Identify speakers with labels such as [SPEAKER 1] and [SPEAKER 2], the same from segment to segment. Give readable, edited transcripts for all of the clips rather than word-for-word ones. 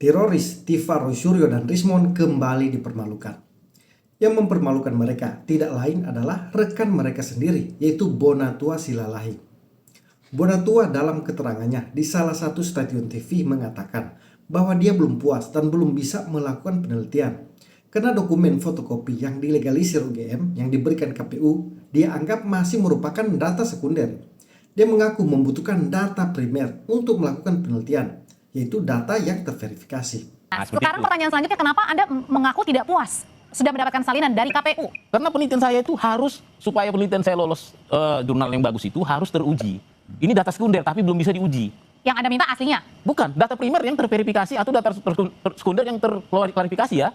[SPEAKER 1] Teroris Tiva Roysuryo dan Rismond kembali dipermalukan. Yang mempermalukan mereka tidak lain adalah rekan mereka sendiri, yaitu Bonatua Silalahi. Bonatua dalam keterangannya di salah satu stasiun TV mengatakan bahwa dia belum puas dan belum bisa melakukan penelitian. Karena dokumen fotokopi yang dilegalisir UGM yang diberikan KPU dia anggap masih merupakan data sekunder. Dia mengaku membutuhkan data primer untuk melakukan penelitian, yaitu data yang terverifikasi.
[SPEAKER 2] Nah, sekarang pertanyaan selanjutnya, kenapa Anda mengaku tidak puas sudah mendapatkan salinan dari KPU?
[SPEAKER 3] Karena penelitian saya itu harus, supaya penelitian saya lolos jurnal yang bagus itu harus teruji. Ini data sekunder tapi belum bisa diuji.
[SPEAKER 2] Yang Anda minta aslinya?
[SPEAKER 3] Bukan, data primer yang terverifikasi atau data sekunder yang terklarifikasi ya.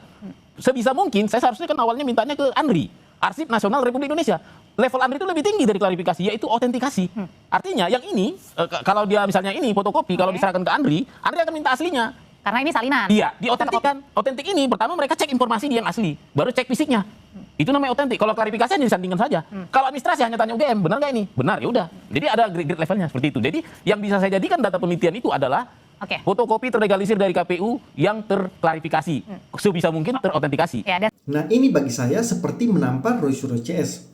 [SPEAKER 3] Sebisa mungkin, saya seharusnya kan awalnya mintanya ke ANRI, Arsip Nasional Republik Indonesia. Level ANRI itu lebih tinggi dari klarifikasi, yaitu autentikasi. Artinya yang ini, kalau dia misalnya ini fotokopi, kalau diserahkan ke ANRI akan minta aslinya.
[SPEAKER 2] Karena ini salinan.
[SPEAKER 3] Iya, diautentikkan. Otentik ini pertama mereka cek informasi dia yang asli, baru cek fisiknya. Itu namanya otentik. Kalau klarifikasi hanya disandingkan saja. Kalau administrasi hanya tanya UGM, benar nggak ini? Benar, ya udah. Jadi ada grade levelnya seperti itu. Jadi yang bisa saya jadikan data penelitian itu adalah fotokopi terlegalisir dari KPU yang terklarifikasi, sebisa mungkin terautentikasi.
[SPEAKER 1] Nah, ini bagi saya seperti menampar Roysuryo CS.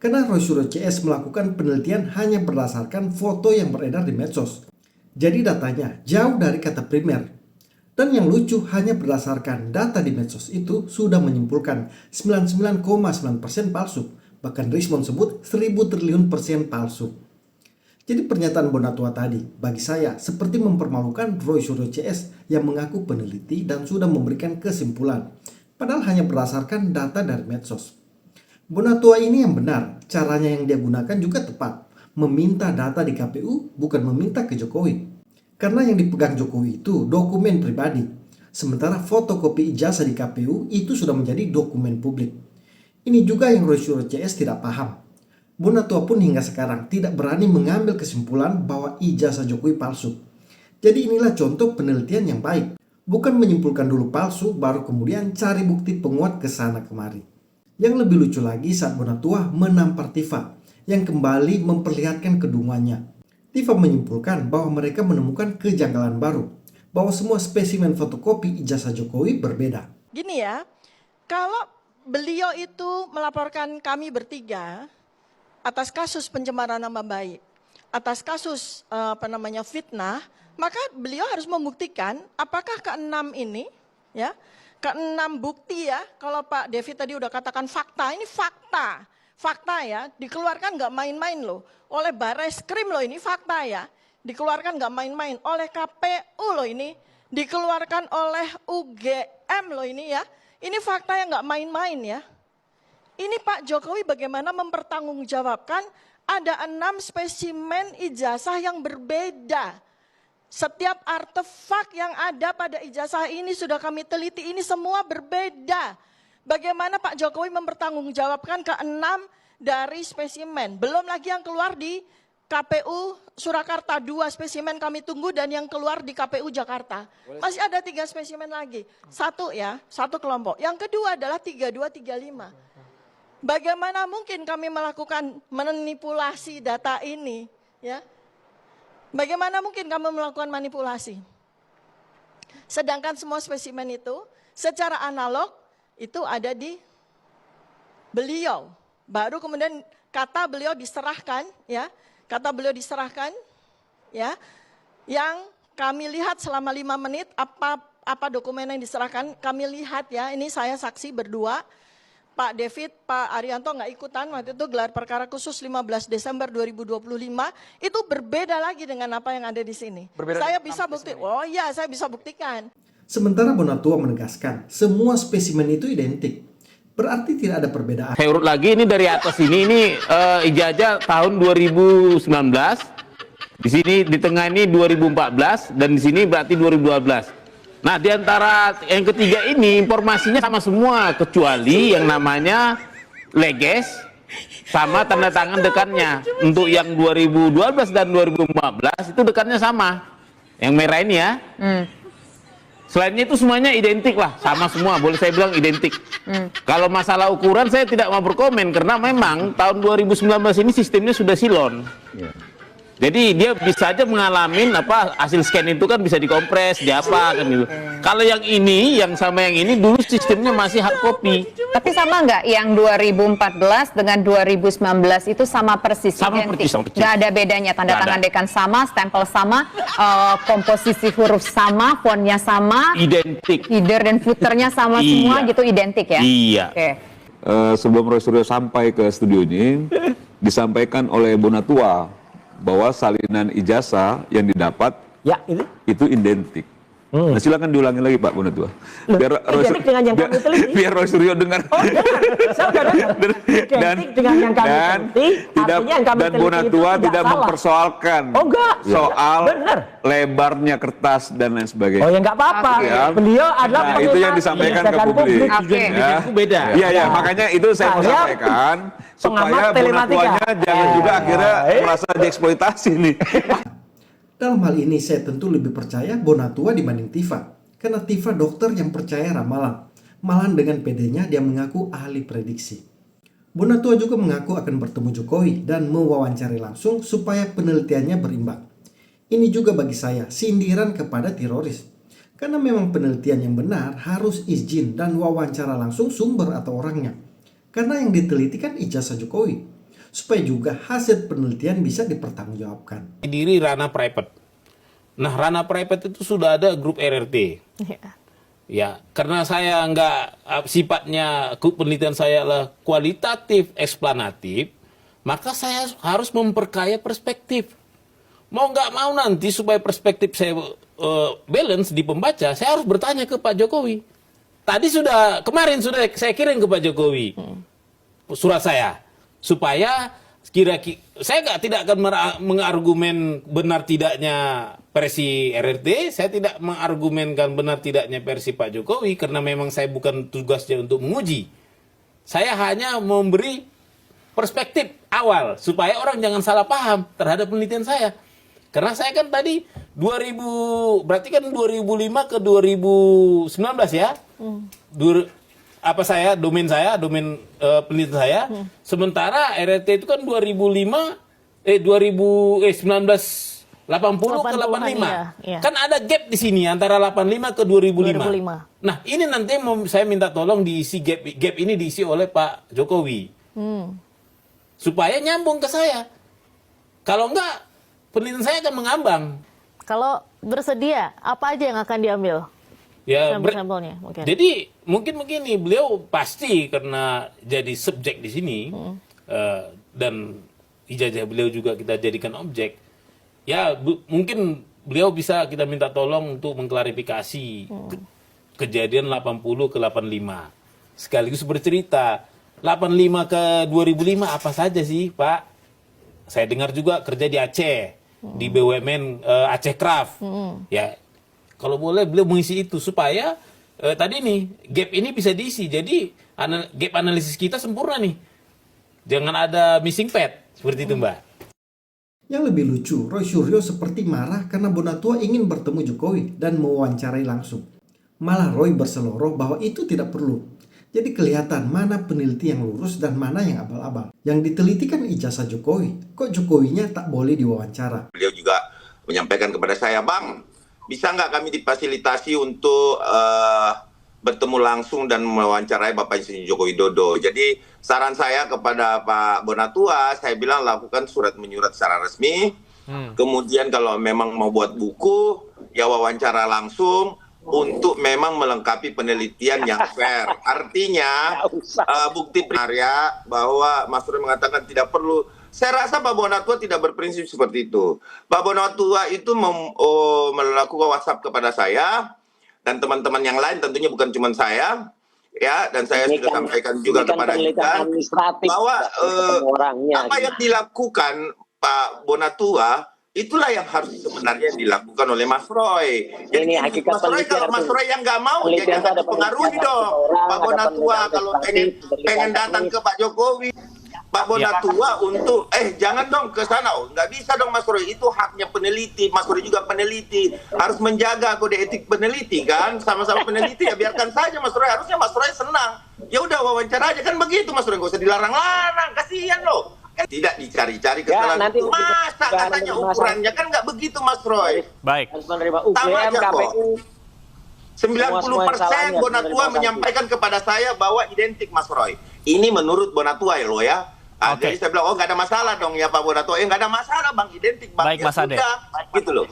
[SPEAKER 1] Karena Roysuryo CS melakukan penelitian hanya berdasarkan foto yang beredar di medsos. Jadi datanya jauh dari kata primer. Dan yang lucu, hanya berdasarkan data di medsos itu sudah menyimpulkan 99,9% palsu. Bahkan Rismond sebut 1000 triliun persen palsu. Jadi pernyataan Bonatua tadi bagi saya seperti mempermalukan Roysuryo CS yang mengaku peneliti dan sudah memberikan kesimpulan. Padahal hanya berdasarkan data dari medsos. Bonatua ini yang benar, caranya yang dia gunakan juga tepat. Meminta data di KPU bukan meminta ke Jokowi. Karena yang dipegang Jokowi itu dokumen pribadi. Sementara fotokopi ijazah di KPU itu sudah menjadi dokumen publik. Ini juga yang Roysuryo CS tidak paham. Bonatua pun hingga sekarang tidak berani mengambil kesimpulan bahwa ijazah Jokowi palsu. Jadi inilah contoh penelitian yang baik. Bukan menyimpulkan dulu palsu baru kemudian cari bukti penguat ke sana kemari. Yang lebih lucu lagi saat Bonatua menampar Tiva yang kembali memperlihatkan kedunguannya. Tiva menyimpulkan bahwa mereka menemukan kejanggalan baru, bahwa semua spesimen fotokopi ijazah Jokowi berbeda.
[SPEAKER 4] Gini ya, kalau beliau itu melaporkan kami bertiga atas kasus pencemaran nama baik, atas kasus fitnah, maka beliau harus membuktikan apakah keenam ini, ya, keenam bukti ya, kalau Pak Devi tadi udah katakan fakta, ini fakta. Fakta ya, dikeluarkan nggak main-main loh. Oleh Barreskrim loh ini fakta ya. Dikeluarkan nggak main-main. Oleh KPU loh ini. Dikeluarkan oleh UGM loh ini ya. Ini fakta yang nggak main-main ya. Ini Pak Jokowi bagaimana mempertanggungjawabkan ada 6 spesimen ijazah yang berbeda. Setiap artefak yang ada pada ijazah ini sudah kami teliti, ini semua berbeda. Bagaimana Pak Jokowi mempertanggungjawabkan ke-6 dari spesimen. Belum lagi yang keluar di KPU Surakarta 2 spesimen kami tunggu dan yang keluar di KPU Jakarta. Masih ada 3 spesimen lagi. Satu ya, satu kelompok. Yang kedua adalah 3235. Bagaimana mungkin kami melakukan manipulasi data ini? Ya, bagaimana mungkin kami melakukan manipulasi? Sedangkan semua spesimen itu secara analog itu ada di beliau. Baru kemudian kata beliau diserahkan, ya, kata beliau diserahkan, ya, yang kami lihat selama 5 menit apa dokumen yang diserahkan, kami lihat ya, ini saya saksi berdua, Pak David, Pak Arianto nggak ikutan waktu itu gelar perkara khusus 15 Desember 2025, itu berbeda lagi dengan apa yang ada di sini. Berbeda, saya bisa bukti, oh iya saya bisa buktikan.
[SPEAKER 1] Sementara Bonatua menegaskan semua spesimen itu identik. Berarti tidak ada perbedaan.
[SPEAKER 3] Saya urut lagi ini dari atas ini ijazah tahun 2019. Di sini di tengah ini 2014 dan di sini berarti 2012. Nah, di antara yang ketiga ini informasinya sama semua kecuali yang namanya leges sama tanda tangan dekannya. Untuk yang 2012 dan 2015 itu dekannya sama. Yang merah ini ya. Selainnya itu semuanya identik lah, sama semua, boleh saya bilang identik. Kalau masalah ukuran saya tidak mau berkomen karena memang tahun 2019 ini sistemnya sudah silon. Jadi dia bisa aja mengalami hasil scan itu kan bisa dikompres, kan gitu. Kalau yang ini, yang sama yang ini dulu sistemnya masih hard copy.
[SPEAKER 5] Tapi sama nggak yang 2014 dengan 2019 itu sama persis?
[SPEAKER 3] Sama
[SPEAKER 5] identik?
[SPEAKER 3] persis.
[SPEAKER 5] Nggak ada bedanya, tanda
[SPEAKER 3] Nggak
[SPEAKER 5] tangan
[SPEAKER 3] ada.
[SPEAKER 5] dekan sama, stempel sama, komposisi huruf sama, fontnya sama,
[SPEAKER 3] Identik.
[SPEAKER 5] header dan footernya sama
[SPEAKER 3] Iya.
[SPEAKER 5] semua gitu, identik ya?
[SPEAKER 3] Iya.
[SPEAKER 5] Oke.
[SPEAKER 6] Sebelum Roy Suryo sampai ke studio ini, disampaikan oleh Bonatua bahwa salinan ijazah yang didapat
[SPEAKER 7] Ya, ini.
[SPEAKER 6] itu identik. Nah, silakan diulangi lagi Pak Bonatua. Biar
[SPEAKER 7] Identik dengan yang kami teliti.
[SPEAKER 6] biar Roy Suryo dengar.
[SPEAKER 7] Saya udah dengar. Identik dengan yang kami teliti, artinya yang kami
[SPEAKER 6] dan
[SPEAKER 7] teliti
[SPEAKER 6] Bonatua
[SPEAKER 7] itu
[SPEAKER 6] tidak
[SPEAKER 7] salah.
[SPEAKER 6] mempersoalkan
[SPEAKER 7] Oh, enggak.
[SPEAKER 6] soal
[SPEAKER 7] Benar.
[SPEAKER 6] lebarnya kertas dan lain sebagainya.
[SPEAKER 7] Oh ya nggak apa-apa.
[SPEAKER 6] Ya.
[SPEAKER 7] Beliau adalah
[SPEAKER 6] Nah, itu yang disampaikan ke publik.
[SPEAKER 5] Oke.
[SPEAKER 6] Ya.
[SPEAKER 3] Itu beda.
[SPEAKER 6] Iya, ya, makanya itu saya mau
[SPEAKER 7] Saya
[SPEAKER 6] sampaikan supaya
[SPEAKER 7] pengamat telematika.
[SPEAKER 6] Bonatuanya jangan
[SPEAKER 7] Ya.
[SPEAKER 6] juga akhirnya merasa dieksploitasi nih.
[SPEAKER 1] Dalam hal ini saya tentu lebih percaya Bonatua dibanding Tifa. Karena Tifa dokter yang percaya ramalan. Malahan dengan pedenya dia mengaku ahli prediksi. Bonatua juga mengaku akan bertemu Jokowi dan mewawancari langsung supaya penelitiannya berimbang. Ini juga bagi saya sindiran kepada teroris. Karena memang penelitian yang benar harus izin dan wawancara langsung sumber atau orangnya. Karena yang diteliti kan ijazah Jokowi. Supaya juga hasil penelitian bisa dipertanggungjawabkan.
[SPEAKER 8] Diri ranah private. Nah, ranah private itu sudah ada grup RRT. Ya, karena saya sifatnya penelitian saya adalah kualitatif, eksplanatif, maka saya harus memperkaya perspektif. Mau nggak mau nanti supaya perspektif saya balance di pembaca, saya harus bertanya ke Pak Jokowi. Kemarin sudah saya kirim ke Pak Jokowi surat saya. Supaya saya tidak akan mengargumen benar tidaknya versi RRT, saya tidak mengargumenkan benar tidaknya versi Pak Jokowi karena memang saya bukan tugasnya untuk menguji. Saya hanya memberi perspektif awal supaya orang jangan salah paham terhadap penelitian saya. Karena saya kan tadi berarti kan 2005 ke 2019 ya. Domain penelitian saya. Sementara RRT itu kan 1980 ke 85.
[SPEAKER 9] Iya.
[SPEAKER 8] Kan ada gap di sini antara 85 ke 2005. Nah, ini nanti saya minta tolong diisi gap ini diisi oleh Pak Jokowi. Supaya nyambung ke saya. Kalau enggak, penelitian saya akan mengambang.
[SPEAKER 9] Kalau bersedia, apa aja yang akan diambil?
[SPEAKER 8] Ya,
[SPEAKER 9] Sampel-sampelnya mungkin.
[SPEAKER 8] jadi mungkin begini, beliau pasti karena jadi subjek di sini dan ijazah beliau juga kita jadikan objek. Ya, mungkin beliau bisa kita minta tolong untuk mengklarifikasi kejadian 80 ke 85. Sekaligus bercerita 85 ke 2005 apa saja sih, Pak? Saya dengar juga kerja di Aceh, di BUMN Aceh Craft. Ya, kalau boleh beliau mengisi itu supaya tadi nih gap ini bisa diisi. Jadi gap analisis kita sempurna nih. Jangan ada missing pad seperti itu, Mbak.
[SPEAKER 1] Yang lebih lucu, Roy Suryo seperti marah karena Bonatua ingin bertemu Jokowi dan mewawancarai langsung. Malah Roy berseloroh bahwa itu tidak perlu. Jadi kelihatan mana peneliti yang lurus dan mana yang abal-abal. Yang diteliti kan ijazah Jokowi. Kok Jokowinya tak boleh diwawancara?
[SPEAKER 10] Beliau juga menyampaikan kepada saya, Bang, bisa nggak kami difasilitasi untuk bertemu langsung dan mewawancarai Bapak Insinyur Joko Widodo. Jadi saran saya kepada Pak Bonatua, saya bilang lakukan surat menyurat secara resmi. Kemudian kalau memang mau buat buku, ya wawancara langsung untuk memang melengkapi penelitian yang fair. Artinya bukti primer bahwa Mas Roy mengatakan tidak perlu. Saya rasa Pak Bonatua tidak berprinsip seperti itu. Pak Bonatua itu melakukan WhatsApp kepada saya dan teman-teman yang lain, tentunya bukan cuma saya, ya, dan saya sudah sampaikan juga kepada kita bahwa apa yang dilakukan Pak Bonatua itulah yang harus sebenarnya dilakukan oleh Mas Roy. Jadi Mas Roy, kalau Mas Roy yang nggak mau, ya jangan dipengaruhi dong. Pak Bonatua kalau pengen datang ke Pak Jokowi, Pak Bonatua untuk jangan dong ke sana. Nggak bisa dong Mas Roy, itu haknya peneliti. Mas Roy juga peneliti, harus menjaga kode etik peneliti kan, sama-sama peneliti, ya biarkan saja Mas Roy. Harusnya Mas Roy senang, ya udah wawancara aja kan begitu Mas Roy, nggak usah dilarang-larang, kasihan loh. Tidak dicari-cari kesalahan.
[SPEAKER 7] nanti
[SPEAKER 10] Itu masa katanya ukurannya kan nggak begitu, Mas Roy.
[SPEAKER 11] Baik.
[SPEAKER 7] Harus menerima
[SPEAKER 10] Sama
[SPEAKER 7] UGM,
[SPEAKER 10] aja kok.
[SPEAKER 7] KPU.
[SPEAKER 10] 90% Bonatua menyampaikan kepada saya bahwa identik, Mas Roy. Ini menurut Bonatua ya lo ya. Jadi saya bilang, oh nggak ada masalah dong ya Pak Bonatua. Nggak ada masalah Bang, identik Bang.
[SPEAKER 11] Baik,
[SPEAKER 10] Ya
[SPEAKER 11] Mas Ade.
[SPEAKER 10] sudah, gitu loh.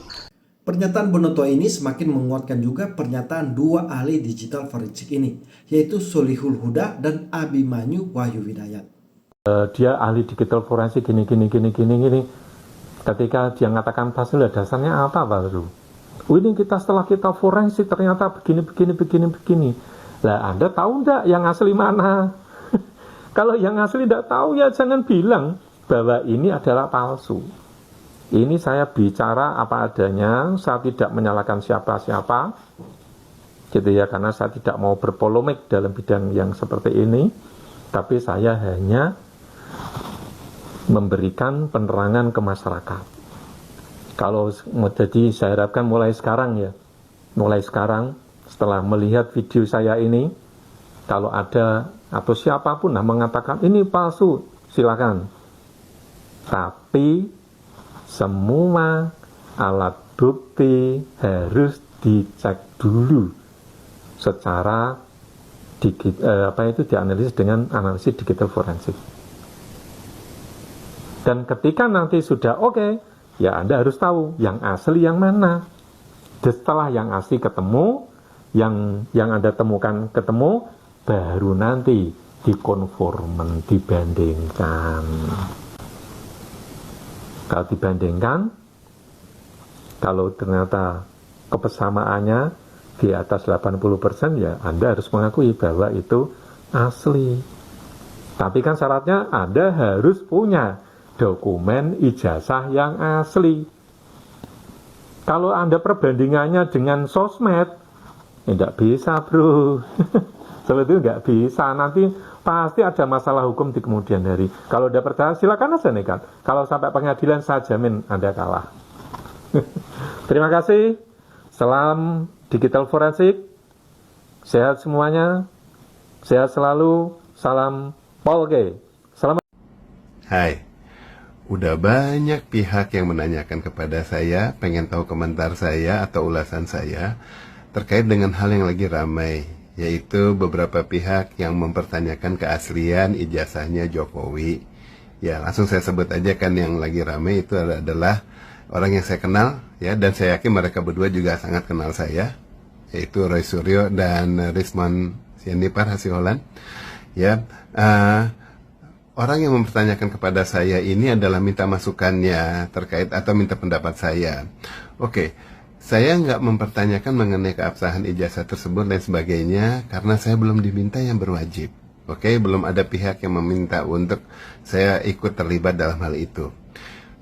[SPEAKER 1] Pernyataan Bonatua ini semakin menguatkan juga pernyataan dua ahli digital forensik ini, yaitu Solihul Huda dan Abimanyu Wahyu Widayat.
[SPEAKER 12] Dia ahli digital forensik gini. Ketika dia mengatakan Basul, dasarnya apa Basul? Ini setelah kita forensik ternyata begini. Lah Anda tahu enggak yang asli mana? Kalau yang asli enggak tahu ya jangan bilang bahwa ini adalah palsu. Ini saya bicara apa adanya, saya tidak menyalahkan siapa-siapa, gitu ya, karena saya tidak mau berpolemik dalam bidang yang seperti ini, tapi saya hanya memberikan penerangan ke masyarakat. Jadi saya harapkan mulai sekarang setelah melihat video saya ini, kalau ada atau siapapun mengatakan ini palsu, silakan. Tapi semua alat bukti harus dicek dulu secara dianalisis dengan analisis digital forensik. Dan ketika nanti sudah oke, ya Anda harus tahu yang asli yang mana. Setelah yang asli ketemu, yang Anda temukan ketemu, baru nanti dikonformen, dibandingkan. Kalau dibandingkan, kalau ternyata kebersamaannya di atas 80%, ya Anda harus mengakui bahwa itu asli. Tapi kan syaratnya Anda harus punya dokumen ijazah yang asli. Kalau Anda perbandingannya dengan sosmed, tidak bisa bro. Seperti itu nggak bisa, nanti pasti ada masalah hukum di kemudian hari. Kalau Anda percaya, silakan aja nekat. Kalau sampai pengadilan, saya jamin Anda kalah. Terima kasih. Salam digital forensik. Sehat semuanya. Sehat selalu. Salam Polke. Selamat.
[SPEAKER 13] Hai. Udah banyak pihak yang menanyakan kepada saya, pengen tahu komentar saya atau ulasan saya terkait dengan hal yang lagi ramai, yaitu beberapa pihak yang mempertanyakan keaslian ijazahnya Jokowi. Ya, langsung saya sebut aja kan yang lagi ramai itu adalah orang yang saya kenal, ya, dan saya yakin mereka berdua juga sangat kenal saya, yaitu Roy Suryo dan Rismon Sianipar Hasiholan. Ya, orang yang mempertanyakan kepada saya ini adalah minta masukannya terkait atau minta pendapat saya. Oke, saya nggak mempertanyakan mengenai keabsahan ijazah tersebut dan sebagainya karena saya belum diminta yang berwajib. Oke, belum ada pihak yang meminta untuk saya ikut terlibat dalam hal itu.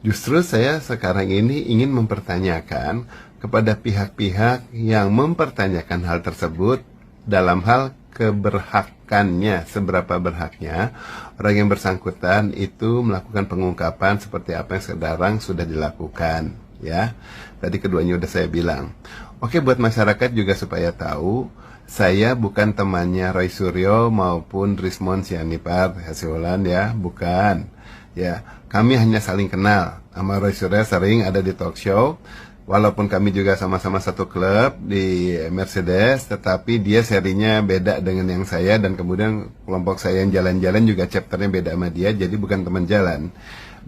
[SPEAKER 13] Justru saya sekarang ini ingin mempertanyakan kepada pihak-pihak yang mempertanyakan hal tersebut dalam hal keberhakannya, seberapa berhaknya orang yang bersangkutan itu melakukan pengungkapan seperti apa yang sekarang sudah dilakukan, ya. Tadi keduanya udah saya bilang. Oke, buat masyarakat juga supaya tahu, saya bukan temannya Roy Suryo maupun Rismon Sianipar Hasiholan, ya, bukan. Ya, kami hanya saling kenal. Sama Roy Suryo sering ada di talk show. Walaupun kami juga sama-sama satu klub di Mercedes, tetapi dia serinya beda dengan yang saya, dan kemudian kelompok saya yang jalan-jalan juga chapternya beda sama dia, jadi bukan teman jalan.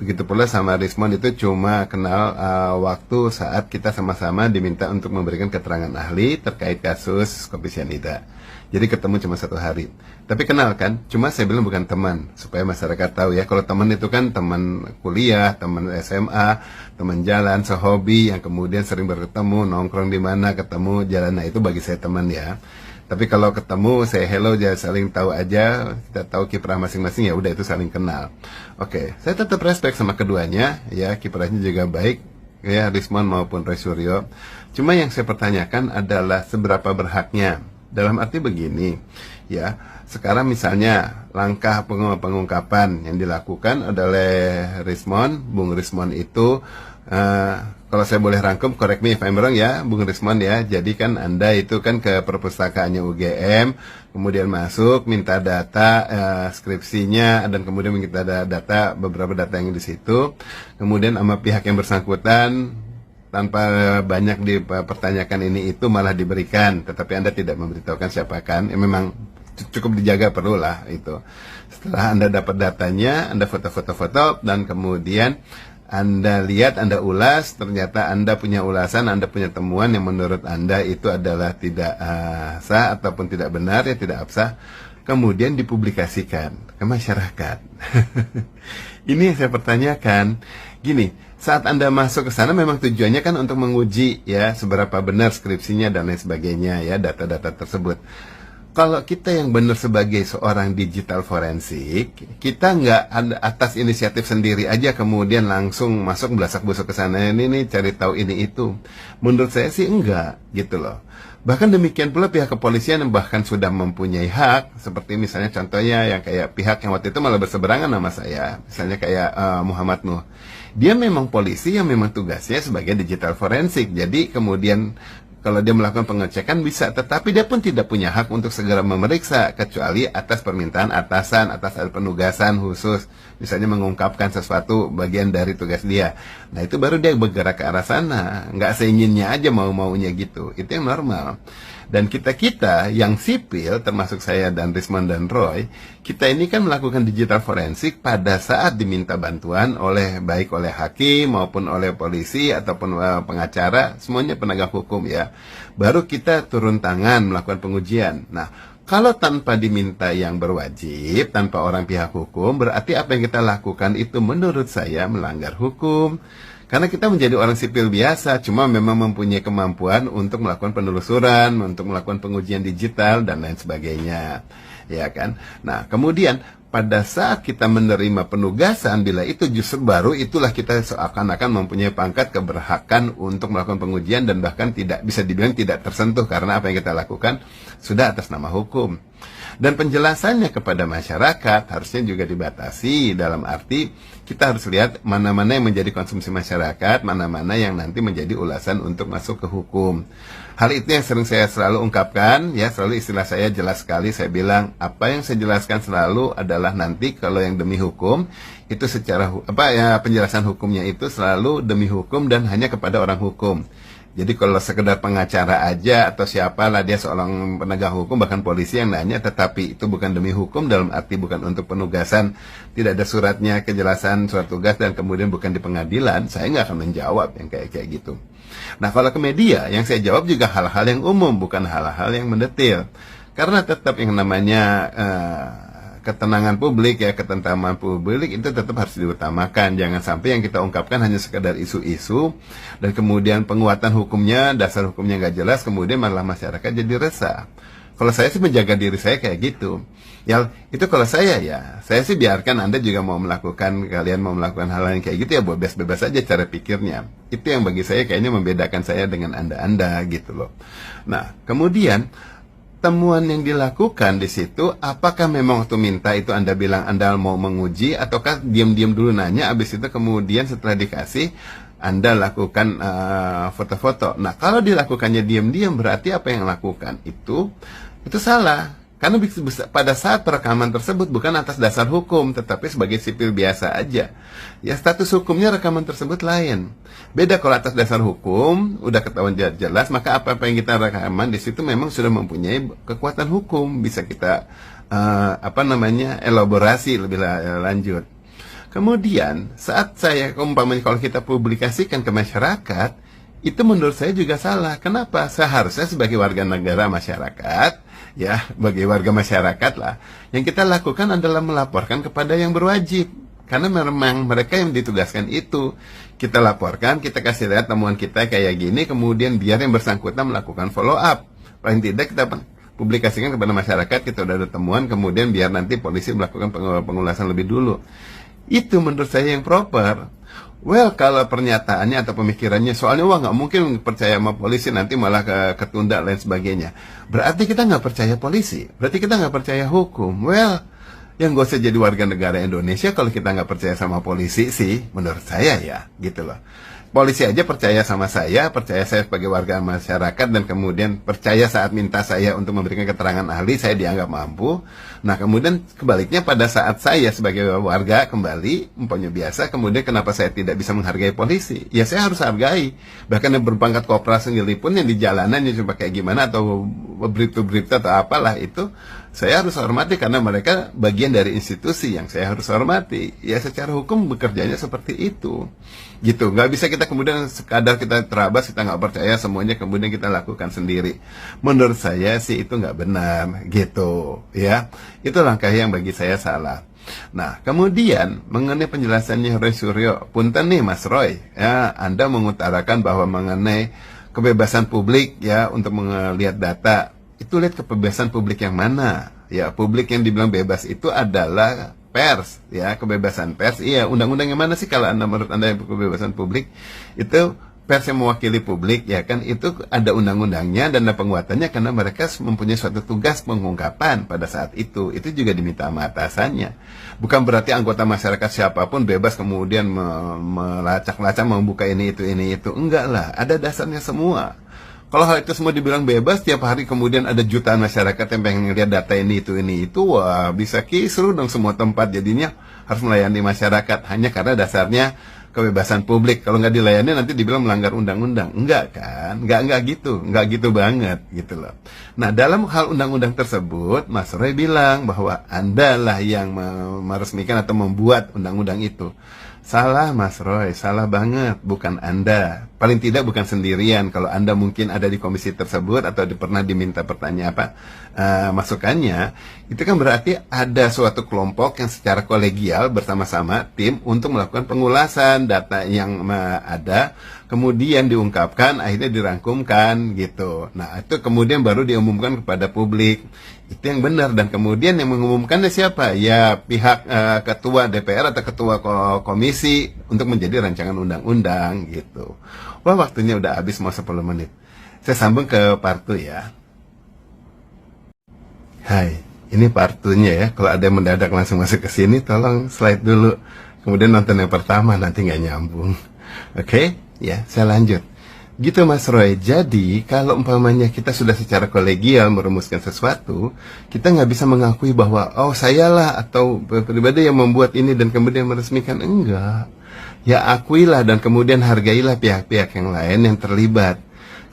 [SPEAKER 13] Begitu pula sama Rismon itu cuma kenal waktu saat kita sama-sama diminta untuk memberikan keterangan ahli terkait kasus kopi sianida. Jadi ketemu cuma satu hari. Tapi kenal kan, cuma saya bilang bukan teman, supaya masyarakat tahu ya. Kalau teman itu kan teman kuliah, teman SMA, teman jalan, sehobi yang kemudian sering bertemu, nongkrong di mana, ketemu jalan. Nah itu bagi saya teman ya. Tapi kalau ketemu, saya hello aja, saling tahu aja, kita tahu kiprah masing-masing, ya udah itu saling kenal. Oke, saya tetap respect sama keduanya, ya kiprahnya juga baik, ya Rismon maupun Roy Suryo. Cuma yang saya pertanyakan adalah seberapa berhaknya. Dalam arti begini, ya sekarang misalnya langkah pengungkapan yang dilakukan oleh Rismon, Bung Rismon itu kalau saya boleh rangkum, correct me if I'm wrong ya, Bung Rismond ya. Jadi kan Anda itu kan ke perpustakaannya UGM, kemudian masuk, minta data skripsinya, dan kemudian minta data, beberapa data yang di situ. Kemudian sama pihak yang bersangkutan, tanpa banyak dipertanyakan ini itu malah diberikan. Tetapi Anda tidak memberitahukan siapa kan, memang cukup dijaga perlulah itu. Setelah Anda dapat datanya, Anda foto-foto, dan kemudian Anda lihat, Anda ulas, ternyata Anda punya ulasan, Anda punya temuan yang menurut Anda itu adalah tidak sah ataupun tidak benar, ya tidak absah, kemudian dipublikasikan ke masyarakat. Ini yang saya pertanyakan. Gini, saat Anda masuk ke sana memang tujuannya kan untuk menguji ya seberapa benar skripsinya dan lain sebagainya ya, data-data tersebut. Kalau kita yang benar sebagai seorang digital forensik, kita nggak atas inisiatif sendiri aja kemudian langsung masuk belasak-busuk ke sana ini cari tahu ini itu. Menurut saya sih enggak gitu loh. Bahkan demikian pula pihak kepolisian yang bahkan sudah mempunyai hak, seperti misalnya contohnya yang kayak pihak yang waktu itu malah berseberangan sama saya, misalnya kayak Muhammad Nuh. Dia memang polisi yang memang tugasnya sebagai digital forensik. Jadi kemudian kalau dia melakukan pengecekan bisa, tetapi dia pun tidak punya hak untuk segera memeriksa kecuali atas permintaan atasan, atas penugasan khusus, misalnya mengungkapkan sesuatu bagian dari tugas dia. Nah itu baru dia bergerak ke arah sana, nggak seinginnya aja mau-maunya gitu. Itu yang normal. Dan kita-kita yang sipil, termasuk saya dan Rismond dan Roy, kita ini kan melakukan digital forensik pada saat diminta bantuan baik oleh hakim maupun oleh polisi ataupun pengacara, semuanya penegak hukum ya. Baru kita turun tangan melakukan pengujian. Nah, kalau tanpa diminta yang berwajib, tanpa orang pihak hukum, berarti apa yang kita lakukan itu menurut saya melanggar hukum. Karena kita menjadi orang sipil biasa, cuma memang mempunyai kemampuan untuk melakukan penelusuran, untuk melakukan pengujian digital, dan lain sebagainya. Ya kan? Nah, kemudian pada saat kita menerima penugasan, bila itu justru baru itulah kita seakan-akan mempunyai pangkat keberhakan untuk melakukan pengujian, dan bahkan tidak bisa dibilang tidak tersentuh, karena apa yang kita lakukan sudah atas nama hukum. Dan penjelasannya kepada masyarakat harusnya juga dibatasi, dalam arti kita harus lihat mana-mana yang menjadi konsumsi masyarakat, mana-mana yang nanti menjadi ulasan untuk masuk ke hukum. Hal itu yang sering saya selalu ungkapkan, ya selalu istilah saya jelas sekali, saya bilang apa yang saya jelaskan selalu adalah nanti kalau yang demi hukum itu secara penjelasan hukumnya itu selalu demi hukum dan hanya kepada orang hukum. Jadi kalau sekedar pengacara aja atau siapalah dia seorang penegak hukum, bahkan polisi yang nanya, tetapi itu bukan demi hukum dalam arti bukan untuk penugasan, tidak ada suratnya kejelasan surat tugas dan kemudian bukan di pengadilan, saya nggak akan menjawab yang kayak gitu. Nah kalau ke media, yang saya jawab juga hal-hal yang umum, bukan hal-hal yang mendetil. Karena tetap yang namanya ketenangan publik ya, ketentraman publik itu tetap harus diutamakan. Jangan sampai yang kita ungkapkan hanya sekedar isu-isu dan kemudian penguatan hukumnya, dasar hukumnya nggak jelas, kemudian malah masyarakat jadi resah. Kalau saya sih menjaga diri saya kayak gitu. Ya itu kalau saya sih biarkan Anda juga mau melakukan, kalian mau melakukan hal yang kayak gitu ya bebas-bebas aja cara pikirnya. Itu yang bagi saya kayaknya membedakan saya dengan Anda gitu loh. Nah kemudian temuan yang dilakukan di situ, apakah memang waktu minta itu Anda bilang Anda mau menguji, ataukah diam-diam dulu nanya, habis itu kemudian setelah dikasih Anda lakukan foto-foto. Nah, kalau dilakukannya diam-diam berarti apa yang lakukan itu salah. Karena pada saat perekaman tersebut bukan atas dasar hukum, tetapi sebagai sipil biasa aja. Ya status hukumnya rekaman tersebut lain. Beda kalau atas dasar hukum, udah ketahuan jelas, maka apa-apa yang kita rekaman di situ memang sudah mempunyai kekuatan hukum, bisa kita elaborasi lebih lanjut. Kemudian saat saya umpamanya kalau kita publikasikan ke masyarakat, itu menurut saya juga salah. Kenapa? Seharusnya sebagai warga negara masyarakat, ya, bagi warga masyarakat lah, yang kita lakukan adalah melaporkan kepada yang berwajib. Karena memang mereka yang ditugaskan itu. Kita laporkan, kita kasih lihat temuan kita kayak gini, kemudian biar yang bersangkutan melakukan follow up. Paling tidak kita publikasikan kepada masyarakat, kita udah ada temuan, kemudian biar nanti polisi melakukan pengulasan lebih dulu. Itu menurut saya yang proper. Well, kalau pernyataannya atau pemikirannya, soalnya wah nggak mungkin percaya sama polisi, nanti malah ketunda lain sebagainya. Berarti kita nggak percaya polisi, berarti kita nggak percaya hukum. Well, yang gak usah jadi warga negara Indonesia kalau kita nggak percaya sama polisi sih, menurut saya ya, gitu loh. polisi aja percaya sama saya, percaya saya sebagai warga masyarakat, dan kemudian percaya saat minta saya untuk memberikan keterangan ahli, saya dianggap mampu. Nah, kemudian kebaliknya pada saat saya sebagai warga kembali, umpamanya biasa, kemudian kenapa saya tidak bisa menghargai polisi? Ya saya harus hargai. Bahkan yang berpangkat kopral sendiri pun yang di jalanan yang coba kayak gimana, atau berita atau apalah itu, saya harus hormati karena mereka bagian dari institusi yang saya harus hormati. Ya secara hukum bekerjanya seperti itu. Gitu, nggak bisa kita kemudian sekadar kita terabas, kita nggak percaya semuanya kemudian kita lakukan sendiri. Menurut saya sih itu nggak benar, gitu, ya. Itu langkah yang bagi saya salah. Nah, kemudian mengenai penjelasannya Roy Suryo, punten nih Mas Roy, ya, Anda mengutarakan bahwa mengenai kebebasan publik ya untuk melihat data, itu lihat kebebasan publik yang mana? Ya, publik yang dibilang bebas itu adalah pers, ya, kebebasan pers. Iya, undang-undang yang mana sih kalau Anda, menurut Anda, yang kebebasan publik? Itu pers yang mewakili publik, ya kan, itu ada undang-undangnya dan ada penguatannya karena mereka mempunyai suatu tugas pengungkapan pada saat itu juga diminta sama atasannya. Bukan berarti anggota masyarakat siapapun bebas kemudian melacak-lacak membuka ini itu, enggak lah, ada dasarnya semua. Kalau hal itu semua dibilang bebas, tiap hari kemudian ada jutaan masyarakat yang pengen ngeliat data ini itu, wah bisa kisruh dong semua tempat, jadinya harus melayani masyarakat hanya karena dasarnya kebebasan publik. Kalau nggak dilayani nanti dibilang melanggar undang-undang. Enggak kan? Enggak gitu banget gitu loh. Nah, dalam hal undang-undang tersebut, Mas Roy bilang bahwa Anda lah yang meresmikan atau membuat undang-undang itu. Salah Mas Roy, salah banget, bukan Anda. Paling tidak bukan sendirian. Kalau Anda mungkin ada di komisi tersebut atau pernah diminta masukannya, itu kan berarti ada suatu kelompok yang secara kolegial bersama-sama tim untuk melakukan pengulasan data yang ada, kemudian diungkapkan, akhirnya dirangkumkan gitu. Nah, itu kemudian baru diumumkan kepada publik. Itu yang benar, dan kemudian yang mengumumkannya siapa? Ya pihak ketua DPR atau ketua komisi untuk menjadi rancangan undang-undang gitu. Wah, waktunya udah habis, mau 10 menit. Saya sambung ke Partu ya. Hai, ini Partunya ya. Kalau ada yang mendadak langsung masuk ke sini, tolong slide dulu. Kemudian nonton yang pertama, nanti nggak nyambung. Oke? Ya, saya lanjut. Gitu Mas Roy, jadi kalau umpamanya kita sudah secara kolegial merumuskan sesuatu, kita nggak bisa mengakui bahwa oh sayalah atau pribadi yang membuat ini dan kemudian meresmikan, enggak. Ya akuilah dan kemudian hargailah pihak-pihak yang lain yang terlibat.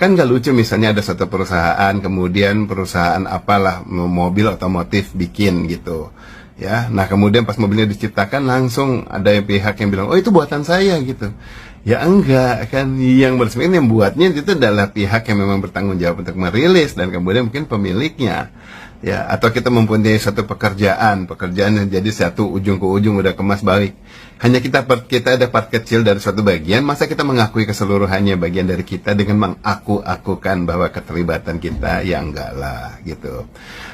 [SPEAKER 13] Kan nggak lucu misalnya ada suatu perusahaan, kemudian perusahaan apalah, mobil otomotif bikin gitu. Ya, nah kemudian pas mobilnya diciptakan langsung ada pihak yang bilang, oh itu buatan saya gitu. Ya enggak, kan yang meresmikan, yang buatnya itu adalah pihak yang memang bertanggung jawab untuk merilis dan kemudian mungkin pemiliknya. Ya, atau kita mempunyai satu pekerjaan yang jadi satu ujung ke ujung udah kemas balik. Hanya kita ada part kecil dari suatu bagian, masa kita mengakui keseluruhannya bagian dari kita dengan mengaku-akukan bahwa keterlibatan kita? Ya enggak lah gitu.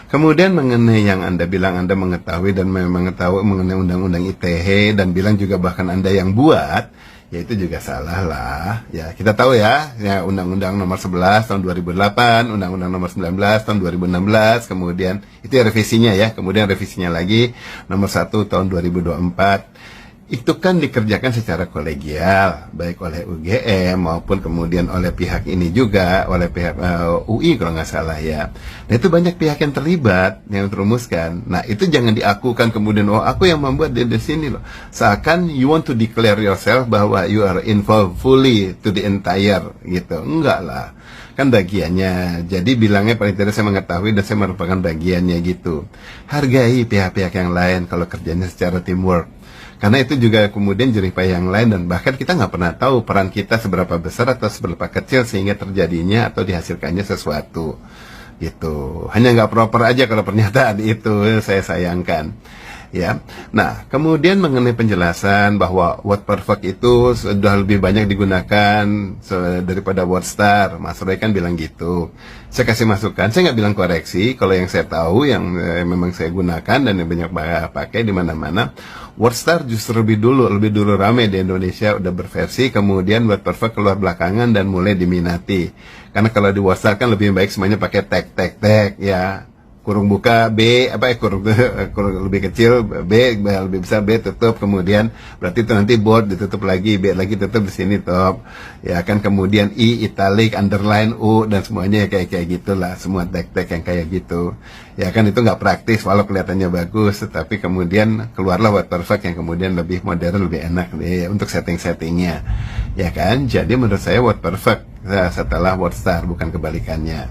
[SPEAKER 13] Kemudian mengenai yang Anda bilang Anda mengetahui dan mengetahui mengenai undang-undang ITE dan bilang juga bahkan Anda yang buat, ya itu juga salah lah. Ya, kita tahu ya Undang-Undang Nomor 11 Tahun 2008, Undang-Undang Nomor 19 Tahun 2016, kemudian itu ya revisinya ya, kemudian revisinya lagi Nomor 1 Tahun 2024. Itu kan dikerjakan secara kolegial, baik oleh UGM maupun kemudian oleh pihak ini juga, oleh pihak UI kalau nggak salah ya. Nah itu banyak pihak yang terlibat, yang terumuskan. Nah itu jangan diakukan kemudian, oh aku yang membuat di sini loh. Seakan you want to declare yourself bahwa you are involved fully to the entire gitu. Enggak lah, kan bagiannya. Jadi bilangnya paling tidak saya mengetahui dan saya merupakan bagiannya gitu. Hargai pihak-pihak yang lain kalau kerjanya secara teamwork. Karena itu juga kemudian jerih payah yang lain dan bahkan kita nggak pernah tahu peran kita seberapa besar atau seberapa kecil sehingga terjadinya atau dihasilkannya sesuatu gitu. Hanya nggak proper aja kalau pernyataan itu, saya sayangkan ya. Nah kemudian mengenai penjelasan bahwa word perfect itu sudah lebih banyak digunakan daripada word star, Mas Roy kan bilang gitu. Saya kasih masukan, saya nggak bilang koreksi. Kalau yang saya tahu, yang memang saya gunakan dan yang banyak pakai di mana-mana, WordStar justru lebih dulu rame di Indonesia, udah berversi, kemudian WordPerfect keluar belakangan dan mulai diminati. Karena kalau di WordStar kan lebih baik semuanya pakai tag ya. kurung buka B kurung lebih kecil B lebih besar B tutup, kemudian berarti itu nanti bold ditutup lagi, B lagi tutup di sini top ya kan, kemudian I italic underline U dan semuanya kayak gitulah, semua tag-tag yang kayak gitu ya kan. Itu nggak praktis walau kelihatannya bagus, tapi kemudian keluarlah Word Perfect yang kemudian lebih modern, lebih enak deh untuk setting-settingnya ya kan. Jadi menurut saya Word Perfect setelah WordStar, bukan kebalikannya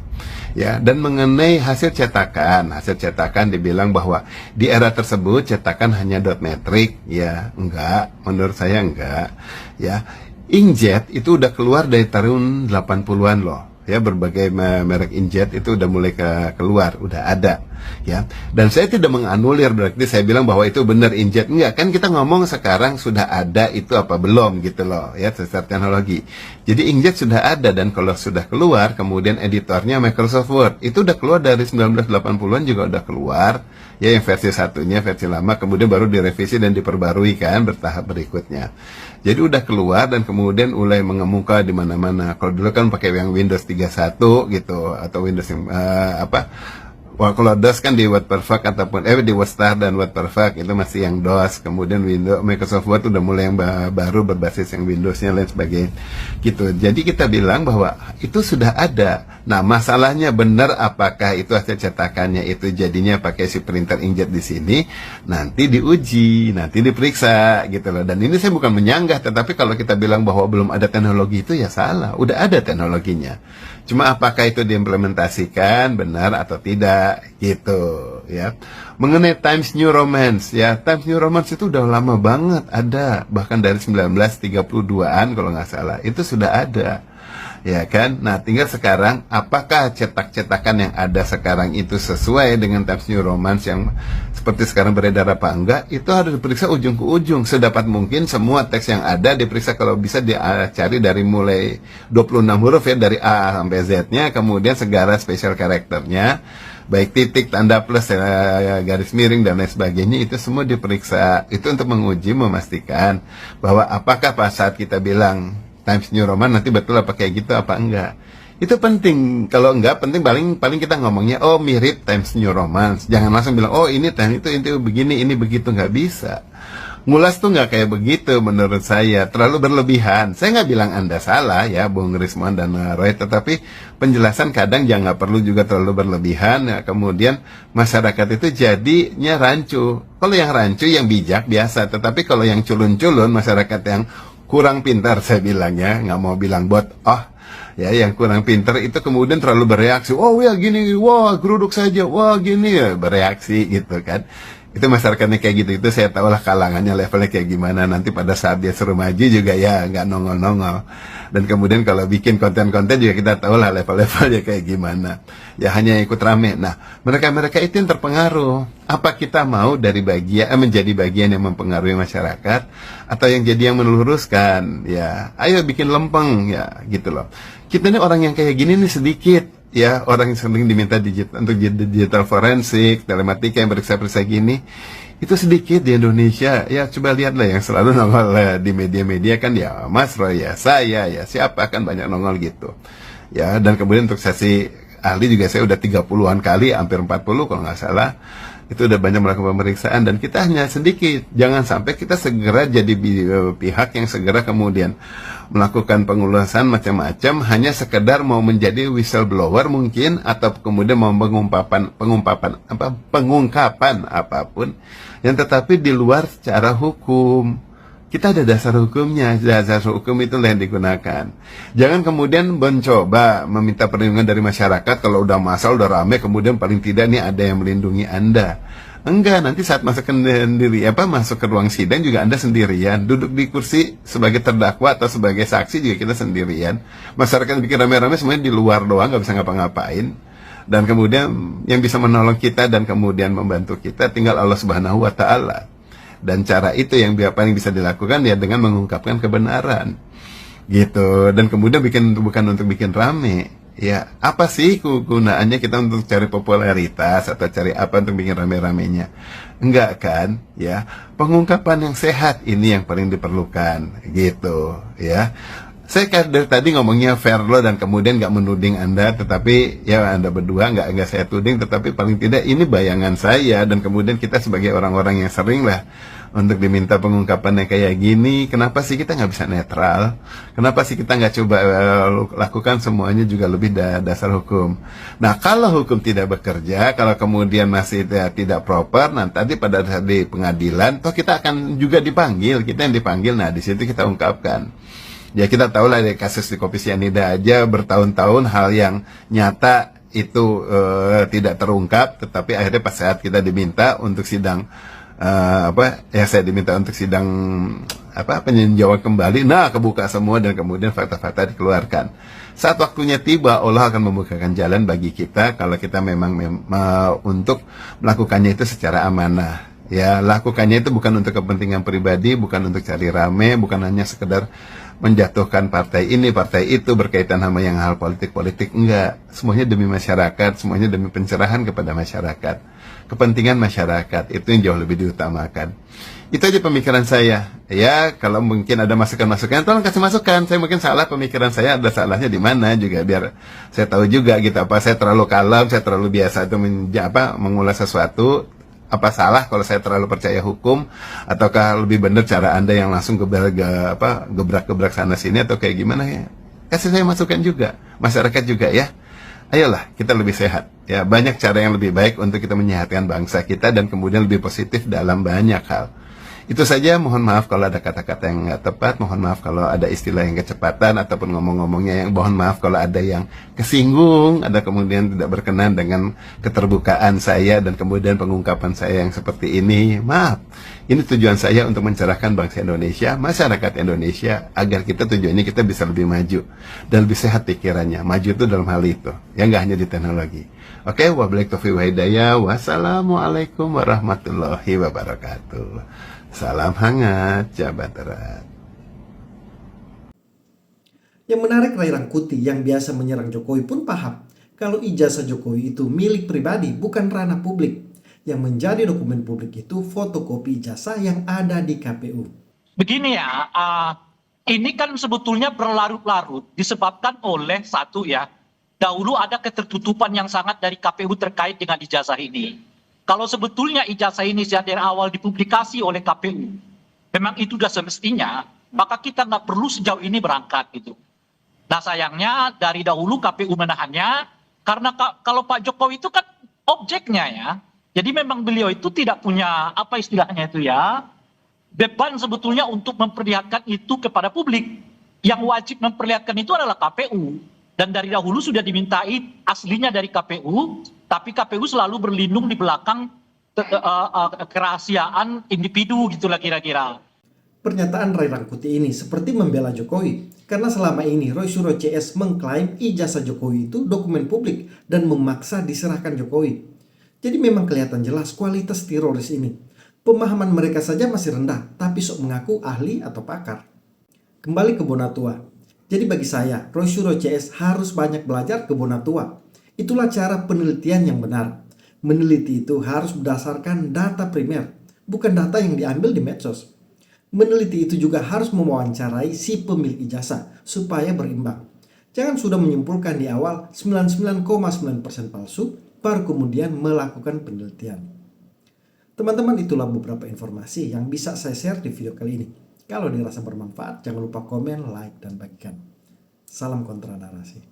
[SPEAKER 13] ya. Dan mengenai hasil cetakan dibilang bahwa di era tersebut cetakan hanya dot metric ya, enggak, menurut saya enggak ya. Inkjet itu udah keluar dari tahun 80-an loh ya, berbagai merek inkjet itu udah mulai keluar, udah ada ya. Dan saya tidak menganulir berarti saya bilang bahwa itu benar inkjet, enggak kan, kita ngomong sekarang sudah ada itu apa belum gitu loh ya, secara teknologi. Jadi inkjet sudah ada, dan kalau sudah keluar kemudian editornya Microsoft Word itu udah keluar dari 1980-an juga udah keluar ya, yang versi satunya, versi lama, kemudian baru direvisi dan diperbarui kan bertahap berikutnya. Jadi udah keluar dan kemudian mulai mengemuka di mana-mana. Kalau dulu kan pakai yang Windows 31 gitu atau Windows yang kalau DOS kan di Word Perfect ataupun di WordStar dan Word Perfect itu masih yang DOS. Kemudian Windows Microsoft Word udah mulai yang baru berbasis yang Windowsnya lain sebagainya gitu. Jadi kita bilang bahwa itu sudah ada. Nah masalahnya benar apakah itu hasil cetakannya itu jadinya pakai si printer inkjet di sini, nanti diuji, nanti diperiksa gitu loh. Dan ini saya bukan menyanggah, tetapi kalau kita bilang bahwa belum ada teknologi itu ya salah. Udah ada teknologinya. Cuma apakah itu diimplementasikan benar atau tidak gitu ya. Mengenai Times New Romance ya, Times New Romance itu udah lama banget ada, bahkan dari 1932-an kalau nggak salah itu sudah ada ya kan. Nah tinggal sekarang apakah cetak-cetakan yang ada sekarang itu sesuai dengan Times New Romance yang seperti sekarang beredar apa enggak, itu harus diperiksa ujung ke ujung. Sedapat mungkin semua teks yang ada diperiksa, kalau bisa dicari dari mulai 26 huruf ya, dari A sampai Z-nya, kemudian segala spesial karakternya, baik titik, tanda plus, garis miring dan lain sebagainya, itu semua diperiksa. Itu untuk menguji, memastikan bahwa apakah pas saat kita bilang Times New Roman nanti betul apa kayak gitu apa enggak. Itu penting. Kalau enggak penting, paling kita ngomongnya oh mirip Times New Roman. Jangan langsung bilang oh ini Times itu begini, ini begitu, nggak bisa. Ngulas tuh nggak kayak begitu menurut saya, terlalu berlebihan. Saya nggak bilang Anda salah ya Bung Rismon dan Roy, tetapi penjelasan kadang jangan perlu juga terlalu berlebihan ya, kemudian masyarakat itu jadinya rancu. Kalau yang rancu yang bijak biasa, tetapi kalau yang culun-culun, masyarakat yang kurang pintar, saya bilangnya, nggak mau bilang bot, ya yang kurang pintar itu kemudian terlalu bereaksi, oh ya gini, wah geruduk saja, wah gini ya, bereaksi gitu kan. Itu masyarakatnya kayak gitu, itu saya tahu lah kalangannya levelnya kayak gimana. Nanti pada saat dia suruh maju juga ya nggak nongol-nongol. Dan kemudian kalau bikin konten-konten juga kita tahu lah level-levelnya kayak gimana. Ya hanya ikut rame. Nah mereka-mereka itu yang terpengaruh. Apa kita mau dari menjadi bagian yang mempengaruhi masyarakat, atau yang jadi yang meluruskan? Ya ayo bikin lempeng ya gitu loh. Kita ini orang yang kayak gini nih sedikit. Ya, orang yang sering diminta untuk digital forensik, telematika yang periksa-periksa gini, itu sedikit di Indonesia. Ya, coba lihatlah yang selalu nongol di media-media kan ya Mas Roy, ya saya, ya siapa, kan banyak nongol gitu. Ya, dan kemudian untuk sesi ahli juga saya udah 30-an kali, hampir 40 kalau nggak salah. Itu udah banyak melakukan pemeriksaan dan kita hanya sedikit. Jangan sampai kita segera jadi pihak yang segera kemudian melakukan pengulasan macam-macam hanya sekedar mau menjadi whistleblower mungkin, atau kemudian mau pengungkapan apapun yang tetapi di luar secara hukum. Kita ada dasar hukumnya, dasar hukum itulah yang digunakan. Jangan kemudian mencoba meminta perlindungan dari masyarakat kalau udah masalah, udah rame, kemudian paling tidak nih ada yang melindungi Anda. Enggak, nanti saat masuk ke ruang sidang juga Anda sendirian. Duduk di kursi sebagai terdakwa atau sebagai saksi juga kita sendirian. Masyarakat bikin rame-rame semuanya di luar doang, nggak bisa ngapa-ngapain. Dan kemudian yang bisa menolong kita dan kemudian membantu kita tinggal Allah Subhanahu wa Ta'ala. Dan cara itu yang paling bisa dilakukan ya dengan mengungkapkan kebenaran gitu. Dan kemudian bukan untuk bikin rame. Ya apa sih kegunaannya kita untuk cari popularitas atau cari apa untuk bikin rame-ramenya? Enggak kan ya. Pengungkapan yang sehat ini yang paling diperlukan gitu ya. Saya kan dari tadi ngomongnya fair law dan kemudian nggak menuding Anda, tetapi ya Anda berdua nggak saya tuding, tetapi paling tidak ini bayangan saya dan kemudian kita sebagai orang-orang yang sering lah untuk diminta pengungkapannya kayak gini. Kenapa sih kita nggak bisa netral? Kenapa sih kita nggak coba lakukan semuanya juga lebih dasar hukum? Nah, kalau hukum tidak bekerja, kalau kemudian masih tidak proper, nah tadi pada saat di pengadilan, toh kita akan juga dipanggil, kita yang dipanggil. Nah, di situ kita ungkapkan. Ya kita tahu lah dari kasus di Kopi Cyanida aja bertahun-tahun hal yang nyata itu tidak terungkap, tetapi akhirnya pas saat kita diminta untuk sidang saya diminta untuk sidang peninjauan kembali, nah kebuka semua dan kemudian fakta-fakta dikeluarkan. Saat waktunya tiba, Allah akan membukakan jalan bagi kita kalau kita memang untuk melakukannya itu secara amanah. Ya, lakukannya itu bukan untuk kepentingan pribadi, bukan untuk cari rame, bukan hanya sekedar menjatuhkan partai ini, partai itu berkaitan sama yang hal politik-politik. Enggak, semuanya demi masyarakat, semuanya demi pencerahan kepada masyarakat. Kepentingan masyarakat, itu yang jauh lebih diutamakan. Itu aja pemikiran saya. Ya, kalau mungkin ada masukan-masukan, tolong kasih masukan. Saya mungkin salah, pemikiran saya ada salahnya di mana juga, biar saya tahu juga gitu. Apa saya terlalu kalem, saya terlalu biasa itu mengulas sesuatu. Apa salah kalau saya terlalu percaya hukum, ataukah lebih benar cara Anda yang langsung gebrak-gebrak sana sini, atau kayak gimana ya? Kasih saya masukan juga, masyarakat juga ya. Ayolah kita lebih sehat. Ya, banyak cara yang lebih baik untuk kita menyehatkan bangsa kita dan kemudian lebih positif dalam banyak hal. Itu saja, mohon maaf kalau ada kata-kata yang nggak tepat, mohon maaf kalau ada istilah yang kecepatan ataupun ngomong-ngomongnya yang, mohon maaf kalau ada yang kesinggung, ada kemudian tidak berkenan dengan keterbukaan saya dan kemudian pengungkapan saya yang seperti ini. Maaf, ini tujuan saya untuk mencerahkan bangsa Indonesia, masyarakat Indonesia, agar kita tujuannya kita bisa lebih maju dan lebih sehat pikirannya. Maju itu dalam hal itu, ya nggak hanya di teknologi. Oke, wabillahi taufiq wal hidayah. Wassalamualaikum warahmatullahi wabarakatuh. Salam hangat, Jabat Erat.
[SPEAKER 1] Yang menarik, Ray Rangkuti yang biasa menyerang Jokowi pun paham kalau ijazah Jokowi itu milik pribadi, bukan ranah publik. Yang menjadi dokumen publik itu fotokopi ijazah yang ada di KPU.
[SPEAKER 11] Begini ya, ini kan sebetulnya berlarut-larut disebabkan oleh satu ya, dahulu ada ketertutupan yang sangat dari KPU terkait dengan ijazah ini. Kalau sebetulnya ijazah ini sejak dari awal dipublikasi oleh KPU, memang itu sudah semestinya, maka kita nggak perlu sejauh ini berangkat gitu. Nah sayangnya dari dahulu KPU menahannya, karena kalau Pak Jokowi itu kan objeknya ya, jadi memang beliau itu tidak punya apa istilahnya itu ya, beban sebetulnya untuk memperlihatkan itu kepada publik. Yang wajib memperlihatkan itu adalah KPU. Dan dari dahulu sudah dimintai aslinya dari KPU, tapi KPU selalu berlindung di belakang kerahasiaan individu gitulah kira-kira.
[SPEAKER 1] Pernyataan Ray Rangkuti ini seperti membela Jokowi, karena selama ini Roy Suryo CS mengklaim ijazah Jokowi itu dokumen publik dan memaksa diserahkan Jokowi. Jadi memang kelihatan jelas kualitas teroris ini. Pemahaman mereka saja masih rendah, tapi sok mengaku ahli atau pakar. Kembali ke Bonatua. Jadi bagi saya, Roy Suryo CS harus banyak belajar ke Bonatua. Itulah cara penelitian yang benar. Meneliti itu harus berdasarkan data primer, bukan data yang diambil di medsos. Meneliti itu juga harus mewawancarai si pemilik ijazah supaya berimbang. Jangan sudah menyimpulkan di awal 99,9% palsu, baru kemudian melakukan penelitian. Teman-teman, itulah beberapa informasi yang bisa saya share di video kali ini. Kalau dirasa bermanfaat, jangan lupa komen, like, dan bagikan. Salam kontra narasi.